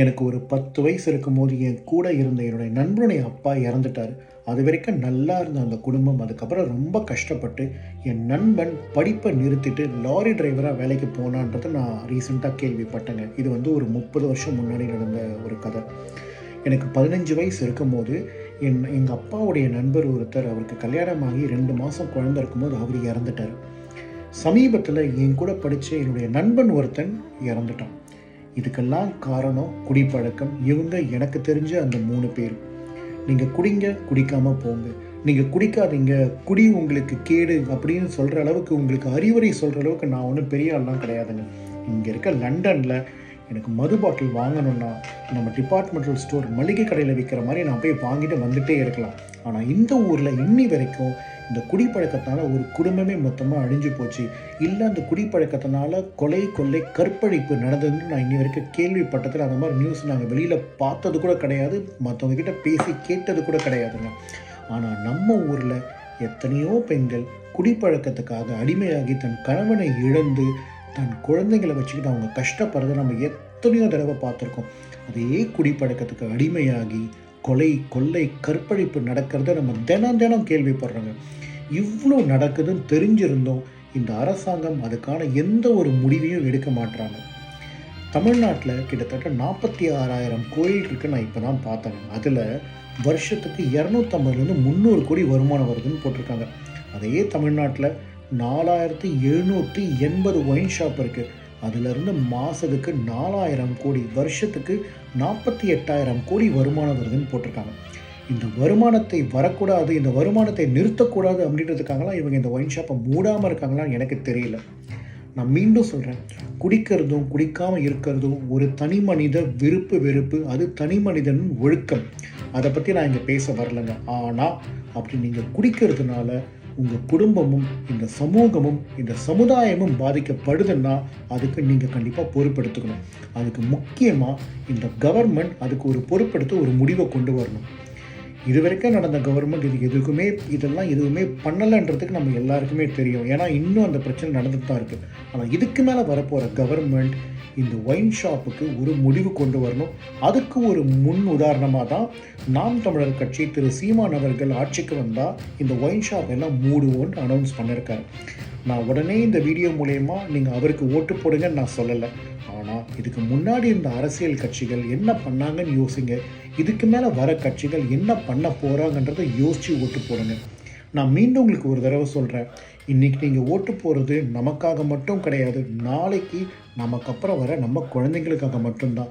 எனக்கு ஒரு 10 வயசு இருக்கும்போது என் கூட இருந்த என்னுடைய நண்பனுடைய அப்பா இறந்துட்டார். அது வரைக்கும் நல்லா இருந்த அந்த குடும்பம் அதுக்கப்புறம் ரொம்ப கஷ்டப்பட்டு என் நண்பன் படிப்பை நிறுத்திட்டு லாரி டிரைவராக வேலைக்கு போனான்றதை நான் ரீசெண்டாக கேள்விப்பட்டேங்க. இது வந்து ஒரு 30 வருஷம் முன்னாடி நடந்த ஒரு கதை. எனக்கு 15 வயசு இருக்கும்போது எங்கள் அப்பாவுடைய நண்பர் ஒருத்தர், அவருக்கு கல்யாணமாகி 2 மாதம் குழந்தை இருக்கும்போது அவர் இறந்துட்டார். சமீபத்தில் என் கூட படித்த என்னுடைய நண்பன் ஒருத்தன் இறந்துட்டான். இதுக்கெல்லாம் காரணம் குடிப்பழக்கம். இவங்க எனக்கு தெரிஞ்ச அந்த 3 பேர். நீங்கள் குடிங்க, குடிக்காமல் போங்க, நீங்கள் குடிக்காதீங்க, குடி உங்களுக்கு கேடு அப்படின்னு சொல்கிற அளவுக்கு, உங்களுக்கு அறிவுரை சொல்கிற அளவுக்கு நான் ஒன்றும் பெரிய ஆள்லாம் கிடையாதுங்க. இங்கே இருக்க லண்டனில் எனக்கு மது பாட்டில் வாங்கணுன்னா நம்ம டிபார்ட்மெண்டல் ஸ்டோர் மளிகை கடையில் விற்கிற மாதிரி நான் போய் வாங்கிட்டு வந்துகிட்டே இருக்கலாம். ஆனால் இந்த ஊரில் இன்னி வரைக்கும் இந்த குடிப்பழக்கத்தினால ஒரு குடும்பமே மொத்தமாக அழிஞ்சு போச்சு. இல்லை அந்த குடிப்பழக்கத்தினால கொலை, கொள்ளை, கற்பழிப்பு நடந்ததுன்னு நான் இன்னி வரைக்கும் கேள்விப்பட்டதில் அந்த மாதிரி நியூஸ் நாங்கள் வெளியில் பார்த்தது கூட கிடையாது, மற்றவங்க கிட்ட பேசி கேட்டது கூட கிடையாதுங்க. ஆனால் நம்ம ஊரில் எத்தனையோ பெண்கள் குடிப்பழக்கத்துக்காக அடிமையாகி தன் கணவனை இழந்து தன் குழந்தைங்களை வச்சுக்கிட்டு அவங்க கஷ்டப்படுறதை நம்ம எத்தனையோ தடவை பார்த்துருக்கோம். அதே குடிப்பழக்கத்துக்கு அடிமையாகி கொலை, கொள்ளை, கற்பழிப்பு நடக்கிறத நம்ம தினம் கேள்விப்படுறோங்க. இவ்வளோ நடக்குதுன்னு தெரிஞ்சிருந்தோம் இந்த அரசாங்கம் அதுக்கான எந்த ஒரு முடிவையும் எடுக்க மாட்டுறாங்க. தமிழ்நாட்டில் கிட்டத்தட்ட 46,000 கோயில் இருக்குது. நான் இப்போ தான் பார்த்தேன். அதில் வருஷத்துக்கு 250லேருந்து 300 கோடி வருமானம் வருதுன்னு போட்டிருக்காங்க. அதே தமிழ்நாட்டில் 4,780 ஒயின் ஷாப் இருக்குது. அதிலிருந்து மாதத்துக்கு 4,000 கோடி, வருஷத்துக்கு 48,000 கோடி வருமானம் வருதுன்னு போட்டிருக்காங்க. இந்த வருமானத்தை வரக்கூடாது, இந்த வருமானத்தை நிறுத்தக்கூடாது அப்படின்றதுக்காகலாம் இவங்க இந்த ஒயின் ஷாப்பை மூடாமல் இருக்காங்களான்னு எனக்கு தெரியல. நான் மீண்டும் சொல்கிறேன், குடிக்கிறதும் குடிக்காமல் இருக்கிறதும் ஒரு தனி மனித விருப்பு வெறுப்பு, அது தனி மனிதன் ஒழுக்கம். அதை பற்றி நான் இங்கே பேச வரலைங்க. ஆனால் அப்படி நீங்கள் குடிக்கிறதுனால உங்கள் குடும்பமும் இந்த சமூகமும் இந்த சமுதாயமும் பாதிக்கப்படுதுன்னா அதுக்கு நீங்கள் கண்டிப்பாக பொறுப்பெடுத்துக்கணும். அதுக்கு முக்கியமாக இந்த கவர்மெண்ட் அதுக்கு ஒரு பொறுப்பெடுத்து ஒரு முடிவை கொண்டு வரணும். இது வரைக்கும் நடந்த கவர்மெண்ட் இதெல்லாம் எதுவுமே பண்ணலைன்றதுக்கு நம்ம எல்லாருக்குமே தெரியும். ஏன்னா இன்னும் அந்த பிரச்சனை நடந்துட்டு தான் இருக்குது. ஆனால் இதுக்கு மேலே வரப்போகிற கவர்மெண்ட் இந்த ஒயின் ஷாப்புக்கு ஒரு முடிவு கொண்டு வரணும். அதுக்கு ஒரு முன் உதாரணமாக தான் நாம் தமிழர் கட்சி திரு சீமான் அவர்கள் ஆட்சிக்கு வந்தால் இந்த ஒயின் ஷாப் எல்லாம் மூடுவோன்னு அனௌன்ஸ் பண்ணியிருக்காரு. நான் உடனே இந்த வீடியோ மூலயமா நீங்கள் அவருக்கு ஓட்டு போடுங்கன்னு நான் சொல்லலை. ஆனால் இதுக்கு முன்னாடி இருந்த அரசியல் கட்சிகள் என்ன பண்ணாங்கன்னு யோசிங்க. இதுக்கு மேலே வர கட்சிகள் என்ன பண்ண போகிறாங்கன்றதை யோசித்து ஓட்டு போடுங்க. நான் மீண்டும் உங்களுக்கு ஒரு தடவை சொல்கிறேன், இன்றைக்கி நீங்கள் ஓட்டு போகிறது நமக்காக மட்டும் கிடையாது, நாளைக்கு நமக்கு அப்புறம் வர நம்ம குழந்தைங்களுக்காக மட்டும்தான்.